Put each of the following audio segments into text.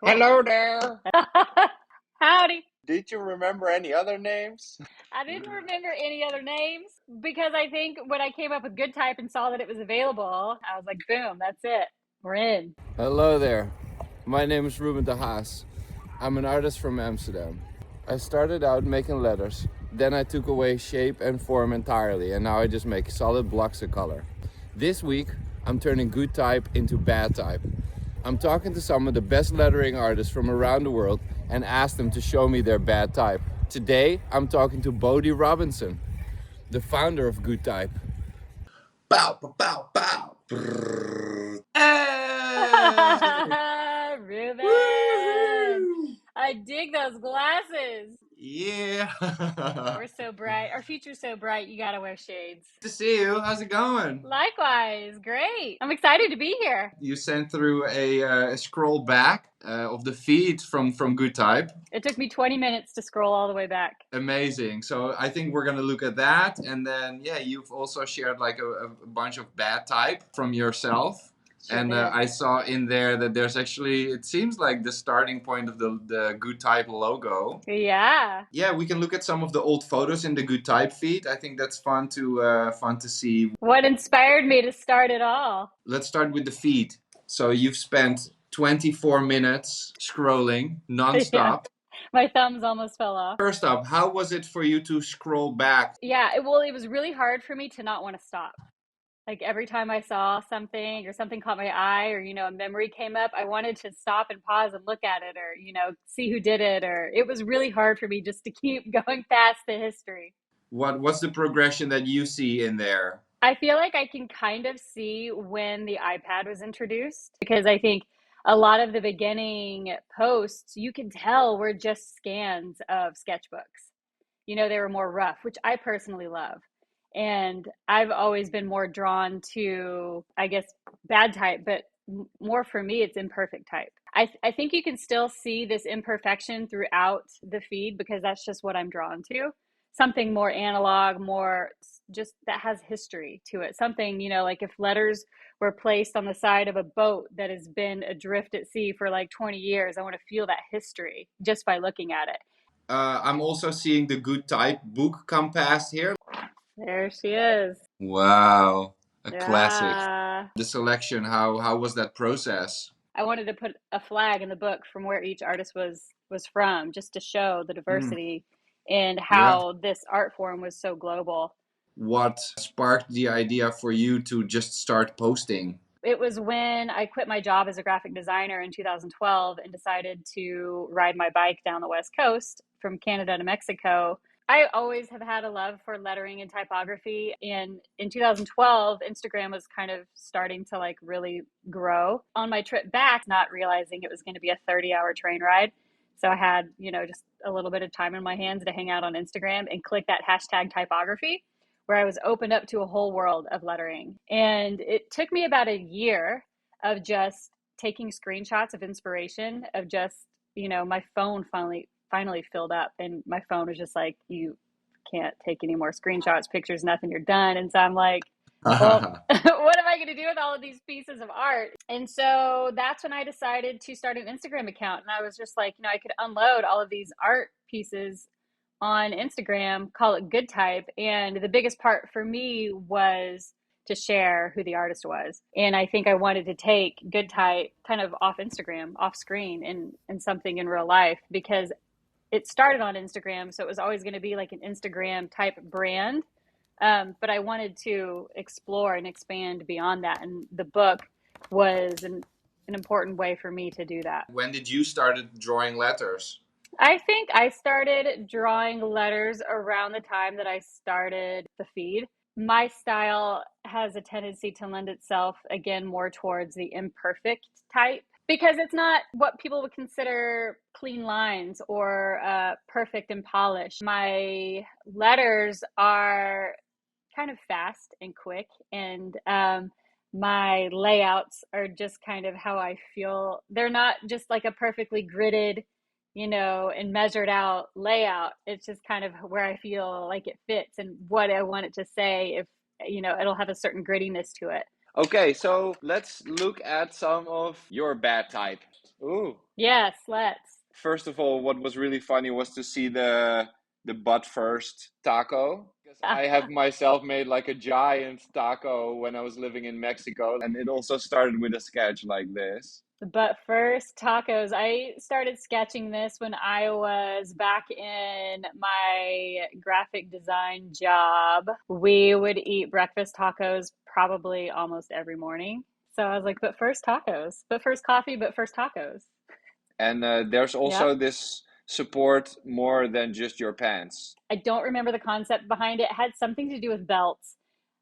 Cool. Hello there. Howdy. Did you remember any other names? I didn't remember any other names because I think when I came up with Goodtype and saw that it was available, I was like, boom, that's it. We're in. Hello there. My name is Ruben De Haas. I'm an artist from Amsterdam. I started out making letters, then I took away shape and form entirely, and now I just make solid blocks of color. This week, I'm turning good type into bad type. I'm talking to some of the best lettering artists from around the world and asked them to show me their bad type. Today, I'm talking to Bode Robinson, the founder of Goodtype. Bow, bow, bow, bow. Brrr. Hey! Ruben, Woo! I dig those glasses. Yeah. We're so bright. Our future's so bright, you gotta wear shades. Good to see you. How's it going? Likewise, great. I'm excited to be here. You sent through a scroll back of the feed from Goodtype. It took me 20 minutes to scroll all the way back. Amazing. So I think we're gonna look at that, and then yeah, you've also shared like a bunch of bad type from yourself. Sure And did. I saw in there that there's actually, it seems like the starting point of the Goodtype logo. Yeah. Yeah, we can look at some of the old photos in the Goodtype feed. I think that's fun to see. What inspired me to start it all? Let's start with the feed. So you've spent 24 minutes scrolling nonstop. My thumbs almost fell off. First up, how was it for you to scroll back? Yeah, it was really hard for me to not want to stop. Like every time I saw something or something caught my eye or, a memory came up, I wanted to stop and pause and look at it or, see who did it. Or it was really hard for me just to keep going past the history. What's the progression that you see in there? I feel like I can kind of see when the iPad was introduced because I think a lot of the beginning posts, you can tell were just scans of sketchbooks. They were more rough, which I personally love. And I've always been more drawn to, I guess, bad type, but more for me, it's imperfect type. I think you can still see this imperfection throughout the feed because that's just what I'm drawn to. Something more analog, more just that has history to it. Something, like if letters were placed on the side of a boat that has been adrift at sea for like 20 years, I want to feel that history just by looking at it. I'm also seeing the Goodtype book come past here. There she is. Wow, a classic. Yeah. The selection, how was that process? I wanted to put a flag in the book from where each artist was from, just to show the diversity and how this art form was so global. What sparked the idea for you to just start posting? It was when I quit my job as a graphic designer in 2012 and decided to ride my bike down the West Coast from Canada to Mexico. I always have had a love for lettering and typography. And in 2012, Instagram was kind of starting to like really grow. On my trip back, not realizing it was going to be a 30-hour train ride. So I had, just a little bit of time in my hands to hang out on Instagram and click that hashtag typography, where I was opened up to a whole world of lettering. And it took me about a year of just taking screenshots of inspiration of just, my phone finally filled up and my phone was just like, you can't take any more screenshots, pictures, nothing, you're done. And so I'm like, well, what am I going to do with all of these pieces of art? And so that's when I decided to start an Instagram account. And I was just like, I could unload all of these art pieces on Instagram, call it Goodtype. And the biggest part for me was to share who the artist was. And I think I wanted to take Goodtype kind of off Instagram, off screen and something in real life because it started on Instagram. So it was always going to be like an Instagram type brand. But I wanted to explore and expand beyond that. And the book was an important way for me to do that. When did you started drawing letters? I think I started drawing letters around the time that I started the feed. My style has a tendency to lend itself, again, more towards the imperfect type because it's not what people would consider clean lines or perfect and polished. My letters are kind of fast and quick, and my layouts are just kind of how I feel. They're not just like a perfectly gridded and measured out layout. It's just kind of where I feel like it fits and what I want it to say. If, it'll have a certain grittiness to it. Okay, so let's look at some of your bad type. Ooh. Yes, let's. First of all, what was really funny was to see the butt first taco. Because I have myself made like a giant taco when I was living in Mexico, and it also started with a sketch like this. But first, tacos. I started sketching this when I was back in my graphic design job. We would eat breakfast tacos probably almost every morning. So I was like, but first tacos, but first coffee, but first tacos. And there's Yep. also this support more than just your pants. I don't remember the concept behind it. It had something to do with belts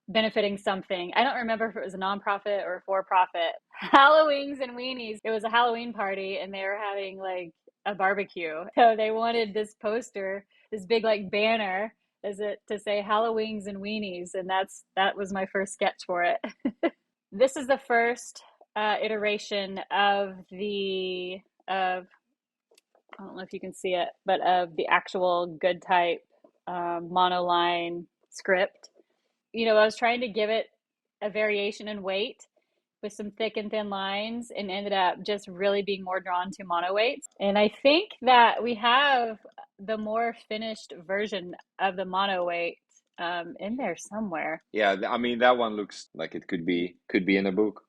benefiting something. I don't remember if it was a nonprofit or a for profit. Halloween's and Weenies. It was a Halloween party and they were having like a barbecue. So they wanted this poster, this big like banner, is it to say Halloween's and Weenies, and that was my first sketch for it. This is the first iteration of the of I don't know if you can see it, but of the actual Goodtype monoline script. I was trying to give it a variation in weight with some thick and thin lines and ended up just really being more drawn to mono weights. And I think that we have the more finished version of the mono weight in there somewhere. Yeah, I mean that one looks like it could be in a book.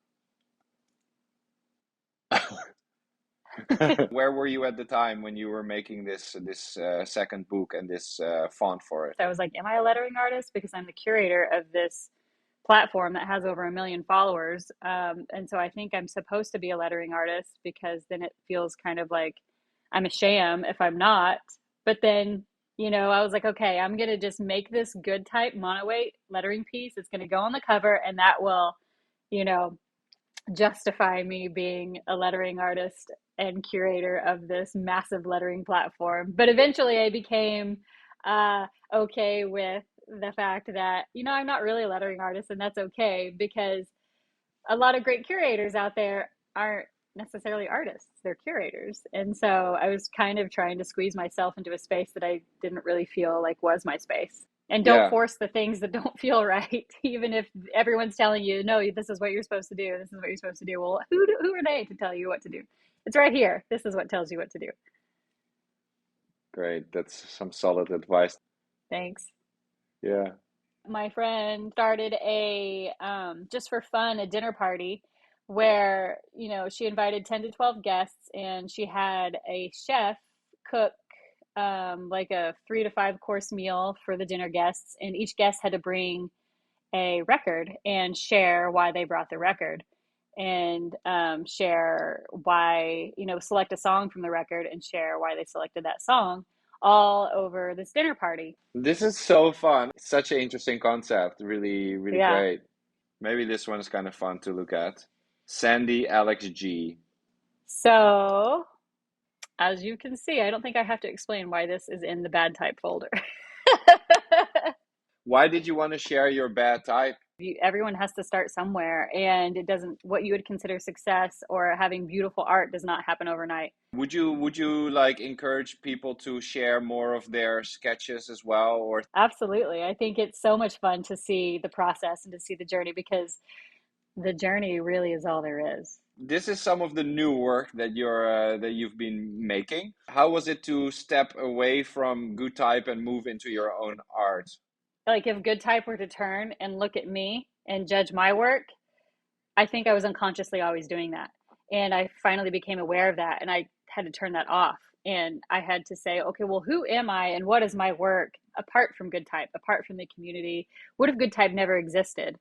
Where were you at the time when you were making this second book and this font for it? So I was like, am I a lettering artist? Because I'm the curator of this platform that has over 1 million followers. And so I think I'm supposed to be a lettering artist because then it feels kind of like I'm a sham if I'm not. But then, I was like, okay, I'm going to just make this Goodtype monoweight lettering piece. It's going to go on the cover and that will, you know, justify me being a lettering artist and curator of this massive lettering platform. But eventually I became okay with the fact that, I'm not really a lettering artist, and that's okay because a lot of great curators out there aren't necessarily artists, they're curators. And so I was kind of trying to squeeze myself into a space that I didn't really feel like was my space. And don't Yeah, force the things that don't feel right, even if everyone's telling you, no, this is what you're supposed to do. This is what you're supposed to do. Well, who are they to tell you what to do? It's right here. This is what tells you what to do. great. That's some solid advice. Thanks. Yeah. My friend started just for fun, a dinner party where, she invited 10 to 12 guests and she had a chef cook like a 3 to 5 course meal for the dinner guests. And each guest had to bring a record and share why they brought the record and share why, select a song from the record and share why they selected that song all over this dinner party. This is so fun. Such an interesting concept. Really, really Yeah. great. Maybe this one is kind of fun to look at. Sandy Alex G. So, as you can see, I don't think I have to explain why this is in the bad type folder. Why did you want to share your bad type? Everyone has to start somewhere, and what you would consider success or having beautiful art does not happen overnight. Would you like encourage people to share more of their sketches as well, or Absolutely. I think it's so much fun to see the process and to see the journey because the journey really is all there is. this is some of the new work that you've been making. How was it to step away from Goodtype and move into your own art? Like if Goodtype were to turn and look at me and judge my work, I think I was unconsciously always doing that. And I finally became aware of that and I had to turn that off. And I had to say, okay, well, who am I and what is my work apart from Goodtype, apart from the community? What if Goodtype never existed?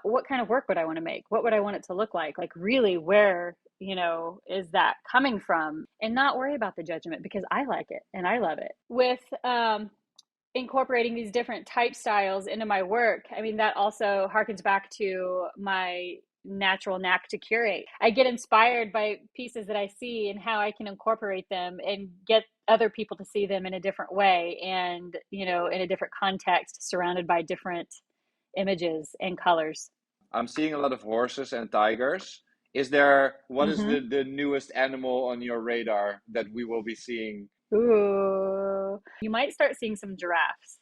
What kind of work would I want to make? What would I want it to look like? Like really where, is that coming from? And not worry about the judgment because I like it and I love it. With incorporating these different type styles into my work, I mean, that also harkens back to my natural knack to curate. I get inspired by pieces that I see and how I can incorporate them and get other people to see them in a different way and, in a different context, surrounded by different images and colors. I'm seeing a lot of horses and tigers. What is Mm-hmm. the newest animal on your radar that we will be seeing? Ooh, you might start seeing some giraffes.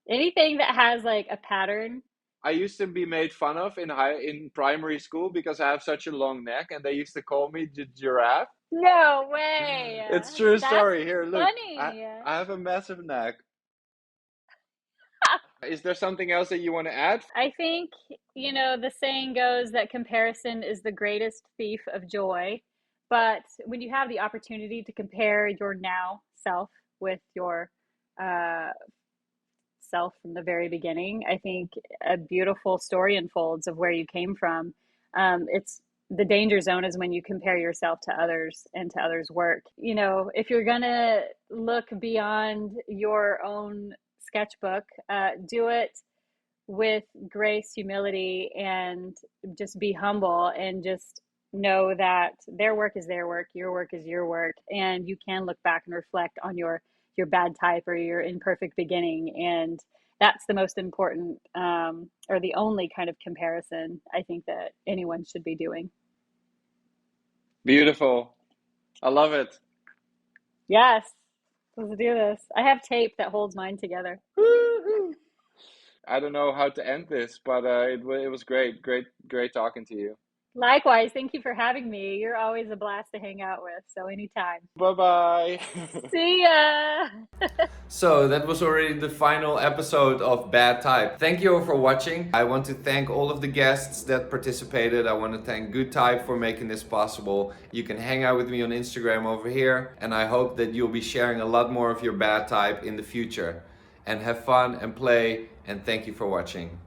Anything that has like a pattern. I used to be made fun of in primary school because I have such a long neck, and they used to call me the giraffe. No way. It's true That's story. Here, look. funny. I have a massive neck. Is there something else that you want to add? I think, the saying goes that comparison is the greatest thief of joy. But when you have the opportunity to compare your now self with your uh, self from the very beginning, I think a beautiful story unfolds of where you came from. It's the danger zone is when you compare yourself to others and to others' work. If you're gonna look beyond your own sketchbook, do it with grace, humility, and just be humble and just know that their work is their work is your work, and you can look back and reflect on your bad type or your imperfect beginning, and that's the most important or the only kind of comparison I think that anyone should be doing. Beautiful. I love it. Yes, let's do this. I have tape that holds mine together. Woo-hoo. I don't know how to end this, but it was great. Great talking to you. Likewise, thank you for having me. You're always a blast to hang out with, so anytime. Bye-bye. See ya. So that was already the final episode of Bad Type. Thank you all for watching. I want to thank all of the guests that participated. I want to thank Goodtype for making this possible. You can hang out with me on Instagram over here, and I hope that you'll be sharing a lot more of your bad type in the future. And have fun and play, and thank you for watching.